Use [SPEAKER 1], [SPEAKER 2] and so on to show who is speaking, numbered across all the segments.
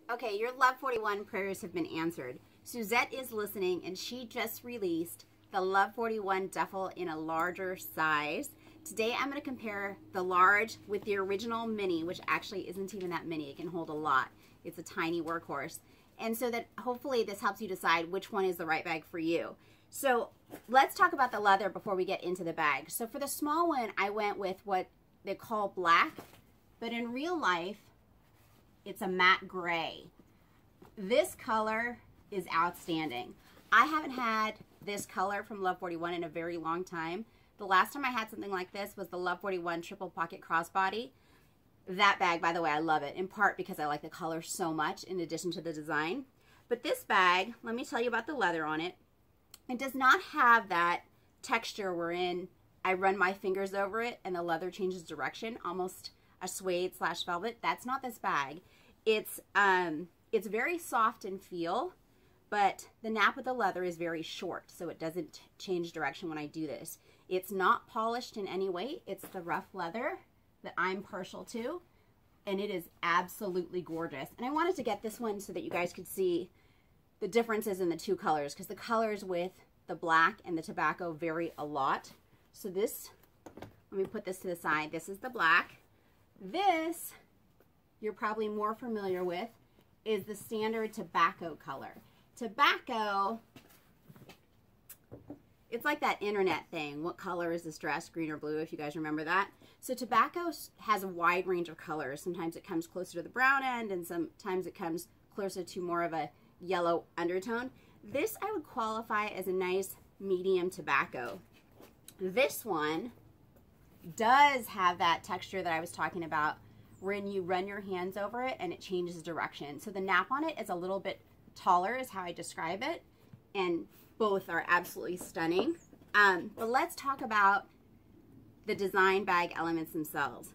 [SPEAKER 1] Okay, your Love 41 prayers have been answered. Suzette is listening, and she just released the Love 41 duffel in a larger size. Today I'm going to compare the large with the original mini, which actually isn't even that mini. It can hold a lot. It's a tiny workhorse. And so that hopefully this helps you decide which one is the right bag for you. So let's talk about the leather before we get into the bag. So for the small one, I went with what they call black, but in real life, it's a matte gray. This color is outstanding. I haven't had this color from Love 41 in a very long time. The last time I had something like this was the Love 41 triple pocket crossbody. That bag, by the way, I love it, in part because I like the color so much in addition to the design. But this bag, let me tell you about the leather on it. It does not have that texture wherein I run my fingers over it and the leather changes direction, almost a suede / velvet. That's not this bag. It's very soft in feel, but the nap of the leather is very short, so it doesn't change direction when I do this. It's not polished in any way. It's the rough leather that I'm partial to, and it is absolutely gorgeous. And I wanted to get this one so that you guys could see the differences in the two colors, because the colors with the black and the tobacco vary a lot. So this, let me put this to the side. This is the black. This, you're probably more familiar with, is the standard tobacco color. Tobacco, it's like that internet thing. What color is this dress, green or blue, if you guys remember that? So tobacco has a wide range of colors. Sometimes it comes closer to the brown end, and sometimes it comes closer to more of a yellow undertone. This I would qualify as a nice medium tobacco. This one does have that texture that I was talking about when you run your hands over it and it changes direction. So the nap on it is a little bit taller is how I describe it, and both are absolutely stunning. But let's talk about the design bag elements themselves.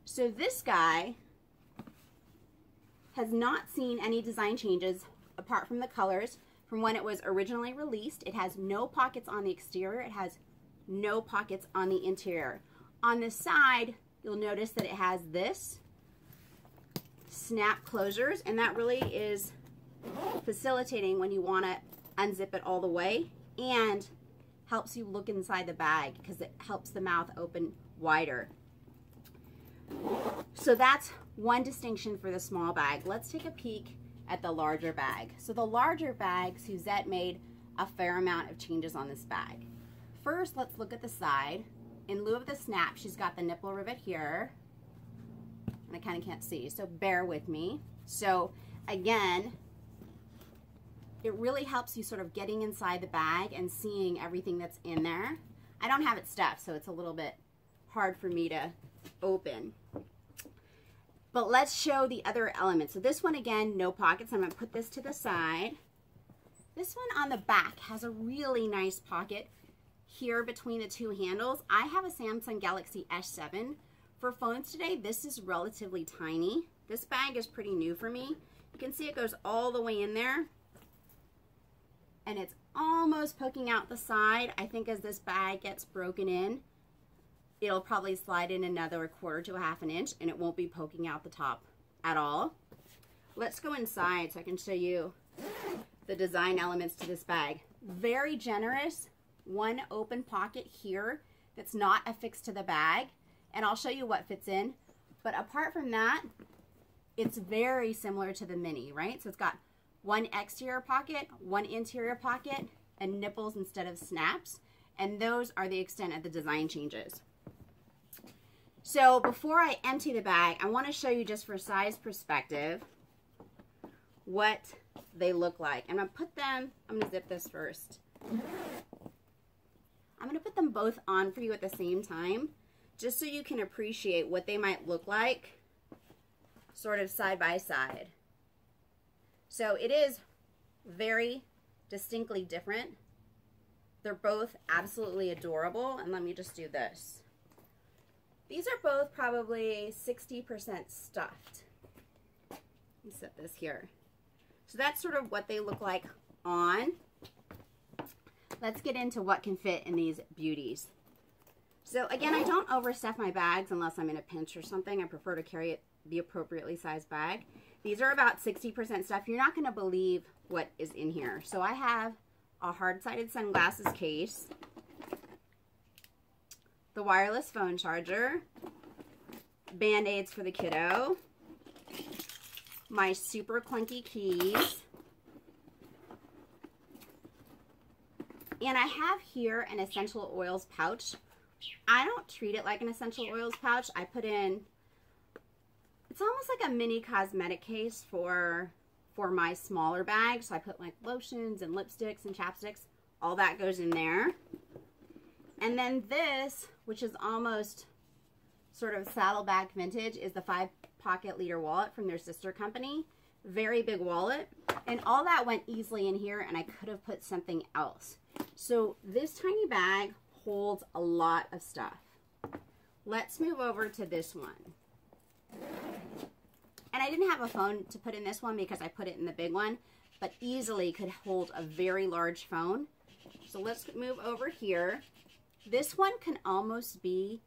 [SPEAKER 1] So this guy has not seen any design changes apart from the colors from when it was originally released. It has no pockets on the exterior. It has no pockets on the interior. On the side, you'll notice that it has this snap closures, and that really is facilitating when you want to unzip it all the way, and helps you look inside the bag because it helps the mouth open wider. So that's one distinction for the small bag. Let's take a peek at the larger bag. So the larger bag, Suzette made a fair amount of changes on this bag. First, let's look at the side. In lieu of the snap, she's got the nipple rivet here, and I kind of can't see, so bear with me. So again, it really helps you sort of getting inside the bag and seeing everything that's in there. I don't have it stuffed, so it's a little bit hard for me to open. But let's show the other elements. So this one, again, no pockets. I'm going to put this to the side. This one on the back has a really nice pocket here between the two handles. I have a Samsung Galaxy S7. For phones today, this is relatively tiny. This bag is pretty new for me. You can see it goes all the way in there, and it's almost poking out the side. I think as this bag gets broken in, it'll probably slide in another 1/4 to 1/2 inch, and it won't be poking out the top at all. Let's go inside so I can show you the design elements to this bag. Very generous. One open pocket here that's not affixed to the bag, and I'll show you what fits in. But apart from that, it's very similar to the mini, right? So it's got one exterior pocket, one interior pocket, and nipples instead of snaps, and those are the extent of the design changes. So before I empty the bag, I want to show you just for size perspective what they look like. I'm going to put them, I'm going to zip this first. I'm going to put them both on for you at the same time, just so you can appreciate what they might look like sort of side by side. So it is very distinctly different. They're both absolutely adorable, and let me just do this. These are both probably 60% stuffed. Let me set this here. So that's sort of what they look like on. Let's get into what can fit in these beauties. So again, I don't overstuff my bags unless I'm in a pinch or something. I prefer to carry the appropriately sized bag. These are about 60% stuff. You're not going to believe what is in here. So I have a hard-sided sunglasses case, the wireless phone charger, Band-Aids for the kiddo, my super clunky keys, and I have here an essential oils pouch. I don't treat it like an essential oils pouch. I put in, it's almost like a mini cosmetic case for my smaller bag. So I put like lotions and lipsticks and chapsticks. All that goes in there. And then this, which is almost sort of saddleback vintage, is the 5-pocket liter wallet from their sister company. Very big wallet. And all that went easily in here, and I could have put something else. So this tiny bag holds a lot of stuff. Let's move over to this one. And I didn't have a phone to put in this one because I put it in the big one, but easily could hold a very large phone. So let's move over here. This one can almost be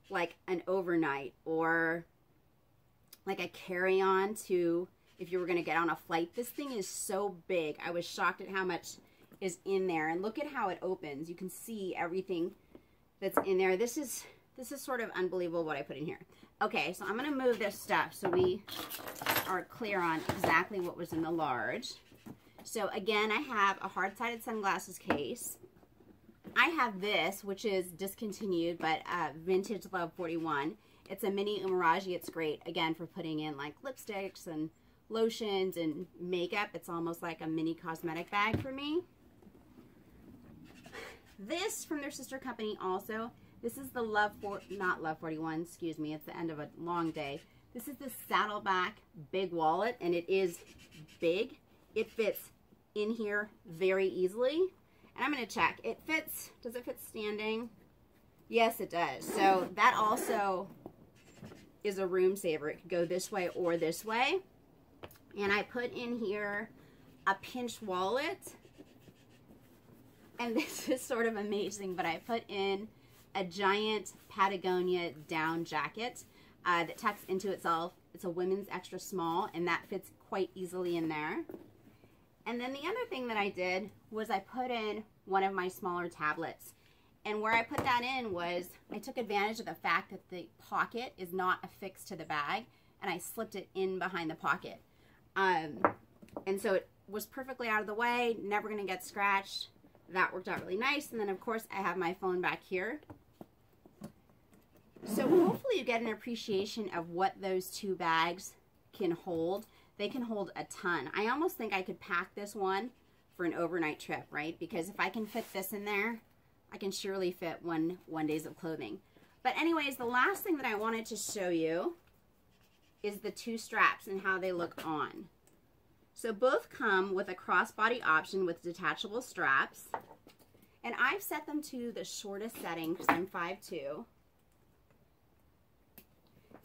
[SPEAKER 1] like an overnight or like a carry-on to if you were going to get on a flight. This thing is so big. I was shocked at how much is in there, and look at how it opens. You can see everything that's in there. This is sort of unbelievable what I put in here. Okay, so I'm going to move this stuff so we are clear on exactly what was in the large. So again, I have a hard-sided sunglasses case. I have this, which is discontinued, but Vintage Love 41. It's a mini umaraji. It's great, again, for putting in like lipsticks and lotions and makeup. It's almost like a mini cosmetic bag for me. This from their sister company also. This is the not Love 41, excuse me. It's the end of a long day. This is the Saddleback big wallet, and it is big. It fits in here very easily. And I'm going to check. It fits. Does it fit standing? Yes, it does. So that also is a room saver. It could go this way or this way. And I put in here a pinch wallet. And this is sort of amazing, but I put in a giant Patagonia down jacket that tucks into itself. It's a women's extra small, and that fits quite easily in there. And then the other thing that I did was I put in one of my smaller tablets. And where I put that in was I took advantage of the fact that the pocket is not affixed to the bag, and I slipped it in behind the pocket. And so it was perfectly out of the way, never going to get scratched. That worked out really nice. And then, of course, I have my phone back here. So hopefully you get an appreciation of what those two bags can hold. They can hold a ton. I almost think I could pack this one for an overnight trip, right? Because if I can fit this in there, I can surely fit one day's of clothing. But anyways, the last thing that I wanted to show you is the two straps and how they look on. So both come with a crossbody option with detachable straps. And I've set them to the shortest setting because I'm 5'2".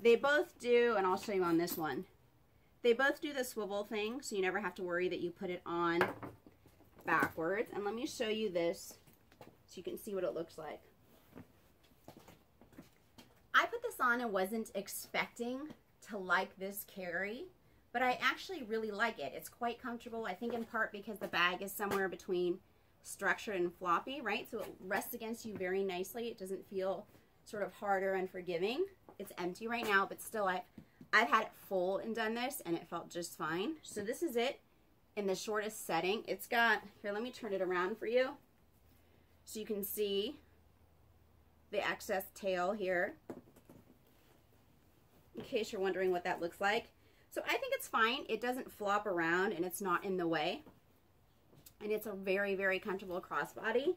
[SPEAKER 1] They both do, and I'll show you on this one, they both do the swivel thing, so you never have to worry that you put it on backwards. And let me show you this so you can see what it looks like. I put this on and wasn't expecting to like this carry, but I actually really like it. It's quite comfortable, I think in part because the bag is somewhere between structured and floppy, right? So it rests against you very nicely. It doesn't feel sort of hard or unforgiving. It's empty right now, but still I've had it full and done this, and it felt just fine. So this is it in the shortest setting. It's got, here, let me turn it around for you so you can see the excess tail here, in case you're wondering what that looks like. So I think it's fine. It doesn't flop around, and it's not in the way. And it's a very, very comfortable crossbody.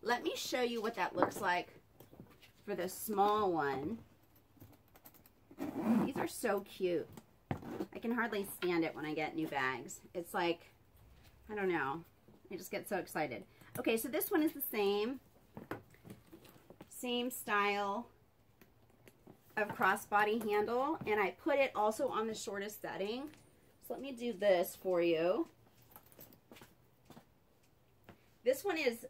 [SPEAKER 1] Let me show you what that looks like for the small one. These are so cute. I can hardly stand it when I get new bags. It's like, I don't know. I just get so excited. Okay, so this one is the same style of crossbody handle, and I put it also on the shortest setting. So let me do this for you. This one is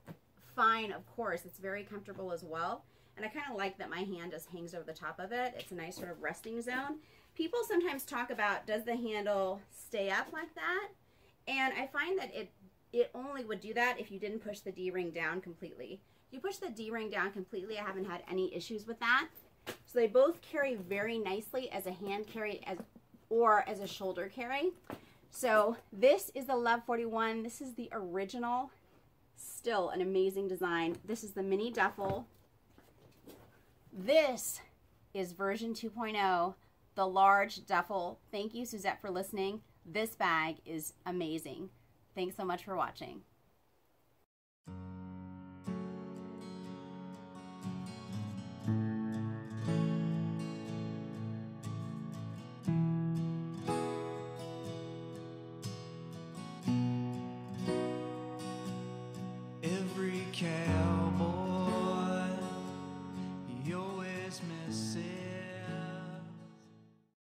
[SPEAKER 1] fine, of course. It's very comfortable as well. And I kind of like that my hand just hangs over the top of it. It's a nice sort of resting zone. People sometimes talk about, does the handle stay up like that? And I find that it only would do that if you didn't push the D-ring down completely. If you push the D-ring down completely, I haven't had any issues with that. So they both carry very nicely as a hand carry or as a shoulder carry. So this is the Love 41. This is the original. Still an amazing design. This is the mini duffel. This is version 2.0, the large duffel. Thank you, Suzette, for listening. This bag is amazing. Thanks so much for watching.